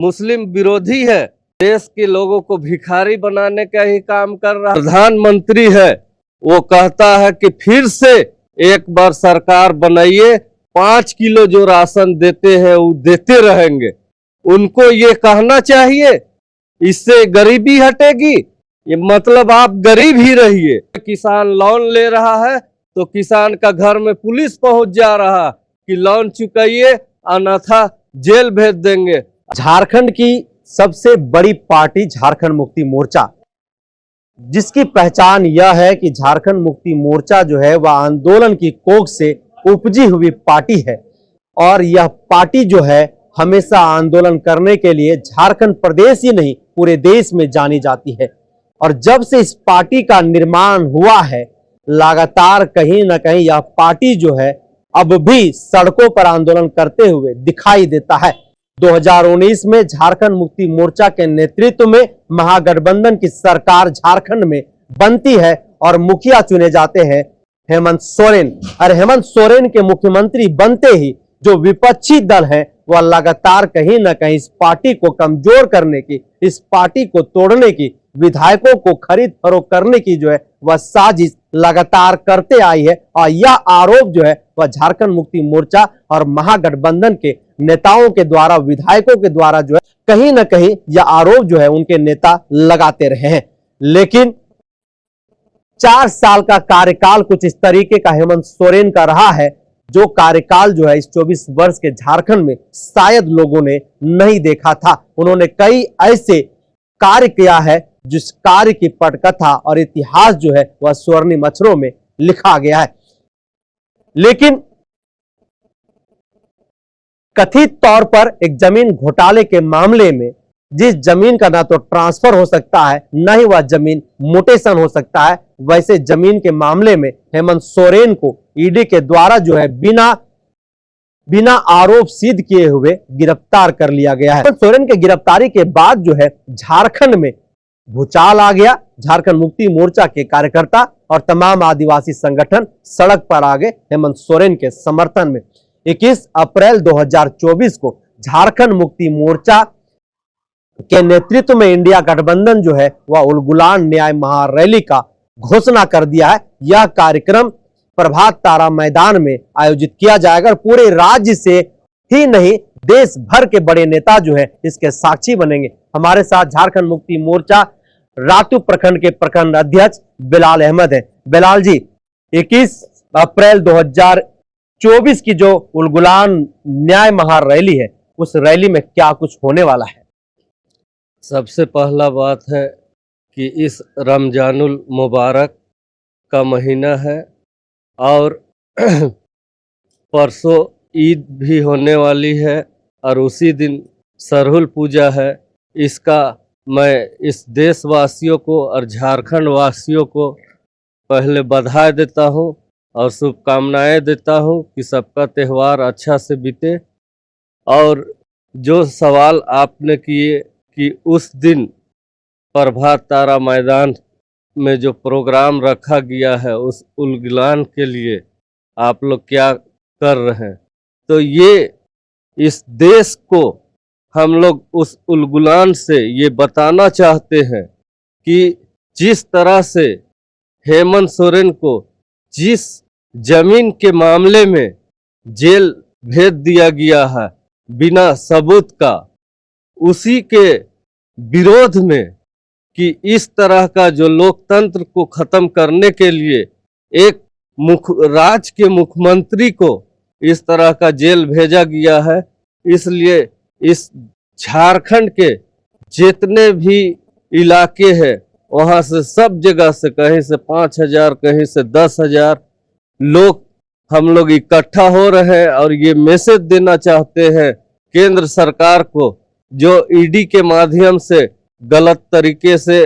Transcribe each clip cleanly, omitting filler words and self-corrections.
मुस्लिम विरोधी है, देश के लोगों को भिखारी बनाने का ही काम कर रहा है। प्रधानमंत्री है, वो कहता है कि फिर से एक बार सरकार बनाइए, 5 किलो जो राशन देते हैं वो देते रहेंगे। उनको ये कहना चाहिए, इससे गरीबी हटेगी। ये मतलब आप गरीब ही रहिए। किसान लोन ले रहा है तो किसान का घर में पुलिस पहुंच जा रहा कि लोन चुकाइए अन्यथा जेल भेज देंगे। झारखंड की सबसे बड़ी पार्टी झारखंड मुक्ति मोर्चा, जिसकी पहचान यह है कि झारखंड मुक्ति मोर्चा जो है वह आंदोलन की कोख से उपजी हुई पार्टी है और यह पार्टी जो है हमेशा आंदोलन करने के लिए झारखंड प्रदेश ही नहीं पूरे देश में जानी जाती है। और जब से इस पार्टी का निर्माण हुआ है, लगातार कहीं ना कहीं यह पार्टी जो है अब भी सड़कों पर आंदोलन करते हुए दिखाई देता है। 2019 में झारखंड मुक्ति मोर्चा के नेतृत्व में महागठबंधन की सरकार झारखंड में बनती है और मुखिया चुने जाते हैं हेमंत सोरेन। और हेमंत सोरेन के मुख्यमंत्री बनते ही जो विपक्षी दल है वह लगातार कहीं ना कहीं इस पार्टी को कमजोर करने की, इस पार्टी को तोड़ने की, विधायकों को खरीद फरोख्त करने की जो है वह साजिश लगातार करते आई है। और यह आरोप जो है वह झारखंड मुक्ति मोर्चा और महागठबंधन के नेताओं के द्वारा, विधायकों के द्वारा जो है कहीं ना कहीं यह आरोप जो है उनके नेता लगाते रहे हैं। लेकिन 4 साल का कार्यकाल कुछ इस तरीके का हेमंत सोरेन का रहा है, जो कार्यकाल जो है इस 24 वर्ष के झारखंड में शायद लोगों ने नहीं देखा था। उन्होंने कई ऐसे कार्य किया है जिस कार्य की पटकथा और इतिहास जो है वह स्वर्णिम अक्षरों में लिखा गया है। लेकिन कथित तौर पर एक जमीन घोटाले के मामले में जिस जमीन का ना तो ट्रांसफर हो सकता है न ही वह जमीन मोटेशन हो सकता है, वैसे जमीन के मामले में हेमंत सोरेन को ईडी के द्वारा जो है बिना आरोप सिद्ध किए हुए गिरफ्तार कर लिया गया है। हेमंत सोरेन के गिरफ्तारी के बाद जो है झारखंड में भूचाल आ गया। झारखंड मुक्ति मोर्चा के कार्यकर्ता और तमाम आदिवासी संगठन सड़क पर आ गए हेमंत सोरेन के समर्थन में। 21 अप्रैल 2024 को झारखंड मुक्ति मोर्चा के नेतृत्व में इंडिया गठबंधन जो है वह उलगुलान न्याय महारैली का घोषणा कर दिया है। यह कार्यक्रम प्रभात तारा मैदान में आयोजित किया जाएगा। पूरे राज्य से ही नहीं देश भर के बड़े नेता जो है इसके साक्षी बनेंगे। हमारे साथ झारखंड मुक्ति मोर्चा रातू प्रखंड के प्रखंड अध्यक्ष बिलाल अहमद है। बिलाल जी, 21 अप्रैल 2024 की जो उलगुलान न्याय महारैली है उस रैली में क्या कुछ होने वाला है? सबसे पहला बात है कि इस रमजानुल मुबारक का महीना है और परसों ईद भी होने वाली है और उसी दिन सरहुल पूजा है। इसका मैं इस देशवासियों को और झारखंड वासियों को पहले बधाई देता हूं और शुभकामनाएं देता हूं कि सबका त्यौहार अच्छा से बीते। और जो सवाल आपने किए कि उस दिन प्रभात तारा मैदान में जो प्रोग्राम रखा गया है उस उलगुलान के लिए आप लोग क्या कर रहे हैं, तो ये इस देश को हम लोग उस उलगुलान से ये बताना चाहते हैं कि जिस तरह से हेमंत सोरेन को जिस जमीन के मामले में जेल भेज दिया गया है बिना सबूत का, उसी के विरोध में कि इस तरह का जो लोकतंत्र को खत्म करने के लिए एक राज्य के मुख्यमंत्री को इस तरह का जेल भेजा गया है। इसलिए इस झारखंड के जितने भी इलाके हैं वहां से सब जगह से कहीं से 5,000 कहीं से 10,000 लोग हम लोग इकट्ठा हो रहे हैं और ये मैसेज देना चाहते हैं केंद्र सरकार को, जो ईडी के माध्यम से गलत तरीके से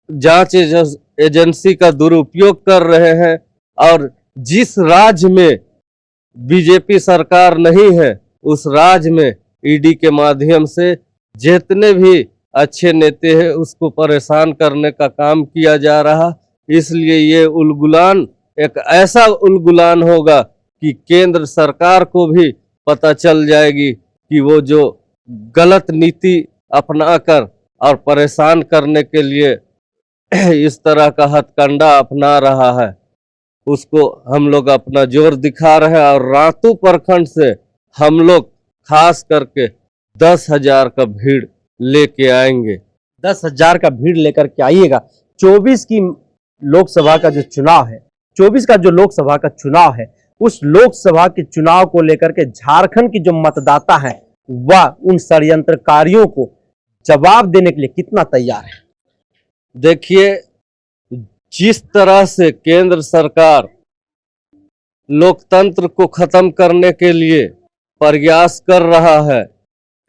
जांच एजेंसी का दुरुपयोग कर रहे हैं और जिस राज्य में बीजेपी सरकार नहीं है उस राज्य में ईडी के माध्यम से जितने भी अच्छे नेता हैं उसको परेशान करने का काम किया जा रहा। इसलिए ये उलगुलान एक ऐसा उलगुलान होगा कि केंद्र सरकार को भी पता चल जाएगी कि वो जो गलत नीति अपनाकर और परेशान करने के लिए इस तरह का हथकंडा अपना रहा है, उसको हम लोग अपना जोर दिखा रहे हैं। और रातू प्रखंड से हम लोग खास करके 10,000 का भीड़ लेके आएंगे। 10,000 का भीड़ लेकर के आइएगा। 24 की लोकसभा का जो चुनाव है, 24 का जो लोकसभा का चुनाव है, उस लोकसभा के चुनाव को लेकर के झारखंड की जो मतदाता है वह उन षड्यंत्रकारियों को जवाब देने के लिए कितना तैयार है? देखिए, जिस तरह से केंद्र सरकार लोकतंत्र को खत्म करने के लिए प्रयास कर रहा है,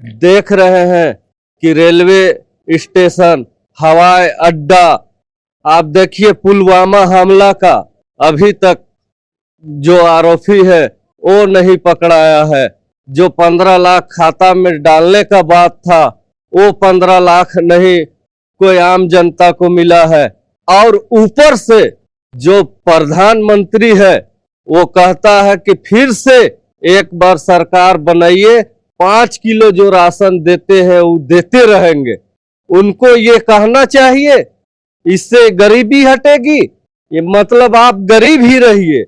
देख रहे हैं कि रेलवे स्टेशन, हवाई अड्डा, आप देखिए पुलवामा हमला का अभी तक जो आरोपी है वो नहीं पकड़ाया है। जो 15 लाख खाता में डालने का बात था वो 15 लाख नहीं कोई आम जनता को मिला है। और ऊपर से जो प्रधानमंत्री है वो कहता है कि फिर से एक बार सरकार बनाइए, 5 किलो जो राशन देते हैं वो देते रहेंगे। उनको ये कहना चाहिए, इससे गरीबी हटेगी, ये मतलब आप गरीब ही रहिए,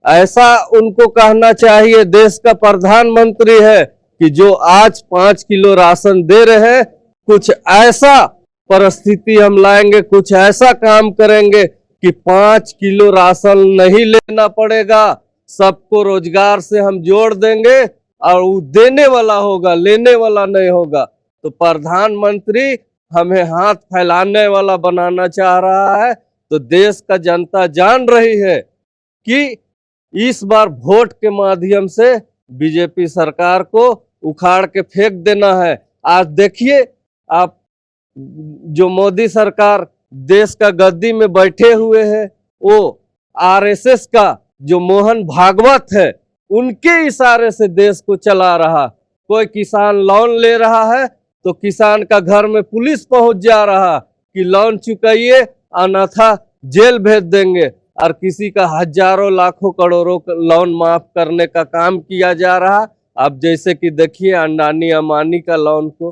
ऐसा उनको कहना चाहिए। देश का प्रधानमंत्री है कि जो आज 5 किलो राशन दे रहे हैं, कुछ ऐसा परिस्थिति हम लाएंगे, कुछ ऐसा काम करेंगे कि 5 किलो राशन नहीं लेना पड़ेगा, सबको रोजगार से हम जोड़ देंगे और वो देने वाला होगा, लेने वाला नहीं होगा। तो प्रधानमंत्री हमें हाथ फैलाने वाला बनाना चाह रहा है। तो देश का जनता जान रही है कि इस बार वोट के माध्यम से बीजेपी सरकार को उखाड़ के फेंक देना है। आज देखिए आप, जो मोदी सरकार देश का गद्दी में बैठे हुए हैं, वो आरएसएस का जो मोहन भागवत है उनके इशारे से देश को चला रहा। कोई किसान लोन ले रहा है तो किसान का घर में पुलिस पहुंच जा रहा कि लोन चुकाइए अन्यथा जेल भेज देंगे, और किसी का हजारों लाखों करोड़ों लोन माफ करने का काम किया जा रहा। अब जैसे कि देखिए अंडानी अंबानी का लोन को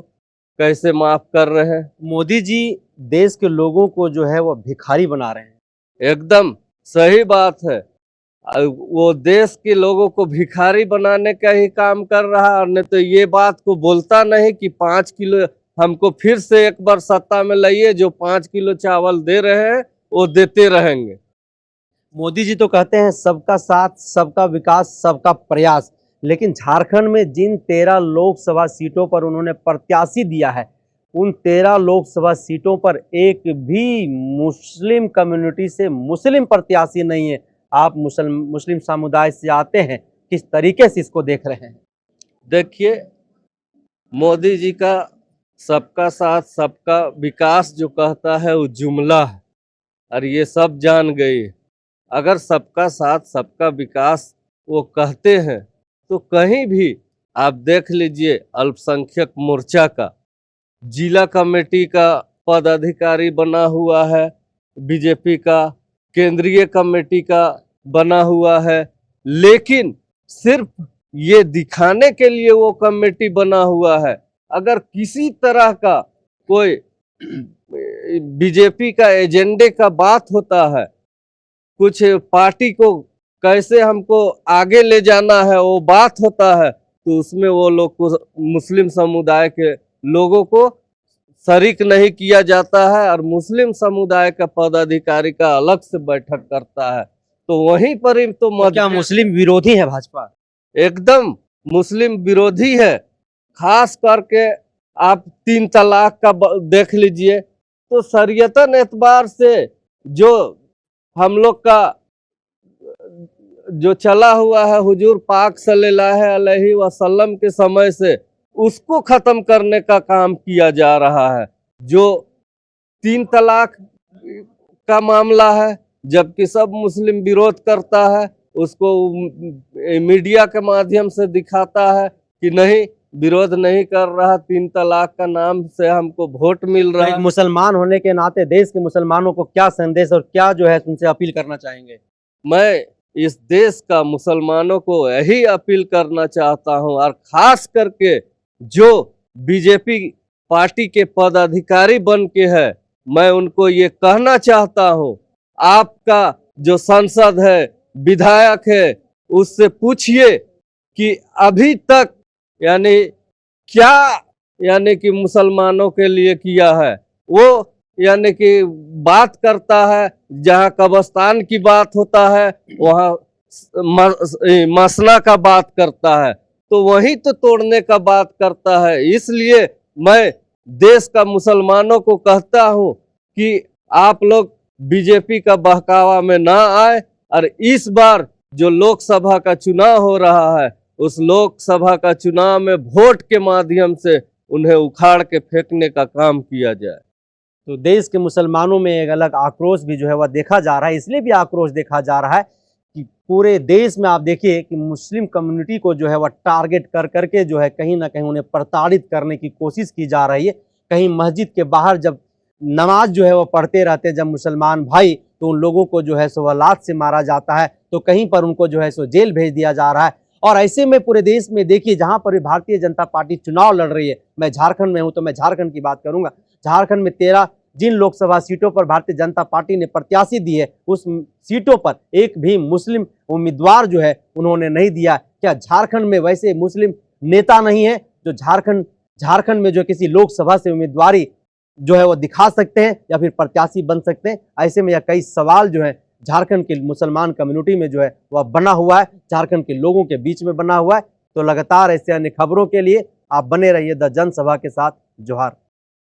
कैसे माफ कर रहे हैं। मोदी जी देश के लोगों को जो है वो भिखारी बना रहे हैं। एकदम सही बात है, वो देश के लोगों को भिखारी बनाने का ही काम कर रहा है। नहीं तो ये बात को बोलता नहीं कि 5 किलो हमको फिर से एक बार सत्ता में लाइए, जो 5 किलो चावल दे रहे हैं वो देते रहेंगे। मोदी जी तो कहते हैं सबका साथ, सबका विकास, सबका प्रयास, लेकिन झारखंड में जिन 13 लोकसभा सीटों पर उन्होंने प्रत्याशी दिया है, उन 13 लोकसभा सीटों पर एक भी मुस्लिम कम्युनिटी से मुस्लिम प्रत्याशी नहीं है। आप मुस्लिम समुदाय से आते हैं, किस तरीके से इसको देख रहे हैं? देखिए, मोदी जी का सबका साथ सबका विकास जो कहता है वो जुमला है, और ये सब जान गई। अगर सबका साथ सबका विकास वो कहते हैं तो कहीं भी आप देख लीजिए, अल्पसंख्यक मोर्चा का जिला कमेटी का पदाधिकारी बना हुआ है, बीजेपी का केंद्रीय कमेटी का बना हुआ है, लेकिन सिर्फ ये दिखाने के लिए वो कमेटी बना हुआ है। अगर किसी तरह का कोई बीजेपी का एजेंडे का बात होता है, कुछ पार्टी को कैसे हमको आगे ले जाना है वो बात होता है, तो उसमें वो लोग को मुस्लिम समुदाय के लोगों को शरीक नहीं किया जाता है, और मुस्लिम समुदाय का पदाधिकारी का अलग से बैठक करता है। तो वहीं पर ही तो क्या मुस्लिम विरोधी है भाजपा? एकदम मुस्लिम विरोधी है। खास करके आप 3 तलाक का देख लीजिए, तो शरीयतन एतबार से जो हम लोग का जो चला हुआ है हुजूर पाक सल्लल्लाहु अलैहि वसल्लम के समय से, उसको खत्म करने का काम किया जा रहा है। जो 3 तलाक का मामला है, जबकि सब मुस्लिम विरोध करता है, उसको मीडिया के माध्यम से दिखाता है कि नहीं, विरोध नहीं कर रहा, 3 तलाक का नाम से हमको वोट मिल रहा है। मुसलमान होने के नाते देश के मुसलमानों को क्या संदेश और क्या जो है उनसे अपील करना चाहेंगे? मैं इस देश का मुसलमानों को यही अपील करना चाहता हूं, और खास करके जो बीजेपी पार्टी के पदाधिकारी बन के है, मैं उनको ये कहना चाहता हूँ, आपका जो सांसद है, विधायक है, उससे पूछिए कि अभी तक यानी क्या यानी कि मुसलमानों के लिए किया है। वो यानी कि बात करता है, जहाँ कब्रिस्तान की बात होता है वहाँ मसला का बात करता है, तो वहीं तो तोड़ने का बात करता है। इसलिए मैं देश का मुसलमानों को कहता हूँ कि आप लोग बीजेपी का बहकावा में ना आए, और इस बार जो लोकसभा का चुनाव हो रहा है, उस लोकसभा का चुनाव में वोट के माध्यम से उन्हें उखाड़ के फेंकने का काम किया जाए। तो देश के मुसलमानों में एक अलग आक्रोश भी जो है वह देखा जा रहा है। इसलिए भी आक्रोश देखा जा रहा है कि पूरे देश में आप देखिए कि मुस्लिम कम्युनिटी को जो है वह टारगेट कर करके जो है कहीं ना कहीं उन्हें प्रताड़ित करने की कोशिश की जा रही है। कहीं मस्जिद के बाहर जब नमाज जो है वह पढ़ते रहते जब मुसलमान भाई, तो उन लोगों को जो है सो लात से मारा जाता है, तो कहीं पर उनको जो है सो जेल भेज दिया जा रहा है। और ऐसे में पूरे देश में देखिए जहां पर भी भारतीय जनता पार्टी चुनाव लड़ रही है, मैं झारखंड में हूं तो मैं झारखंड की बात करूंगा। झारखंड में 13 जिन लोकसभा सीटों पर भारतीय जनता पार्टी ने प्रत्याशी दी है, उस सीटों पर एक भी मुस्लिम उम्मीदवार जो है उन्होंने नहीं दिया। क्या झारखंड में वैसे मुस्लिम नेता नहीं है जो झारखंड में जो किसी लोकसभा से उम्मीदवारी जो है वो दिखा सकते हैं या फिर प्रत्याशी बन सकते हैं? ऐसे में यह कई सवाल जो है झारखंड के मुसलमान कम्युनिटी में जो है वह बना हुआ है, झारखंड के लोगों के बीच में बना हुआ है। तो लगातार ऐसे अन्य खबरों के लिए आप बने रहिए द जनसभा के साथ। जोहार।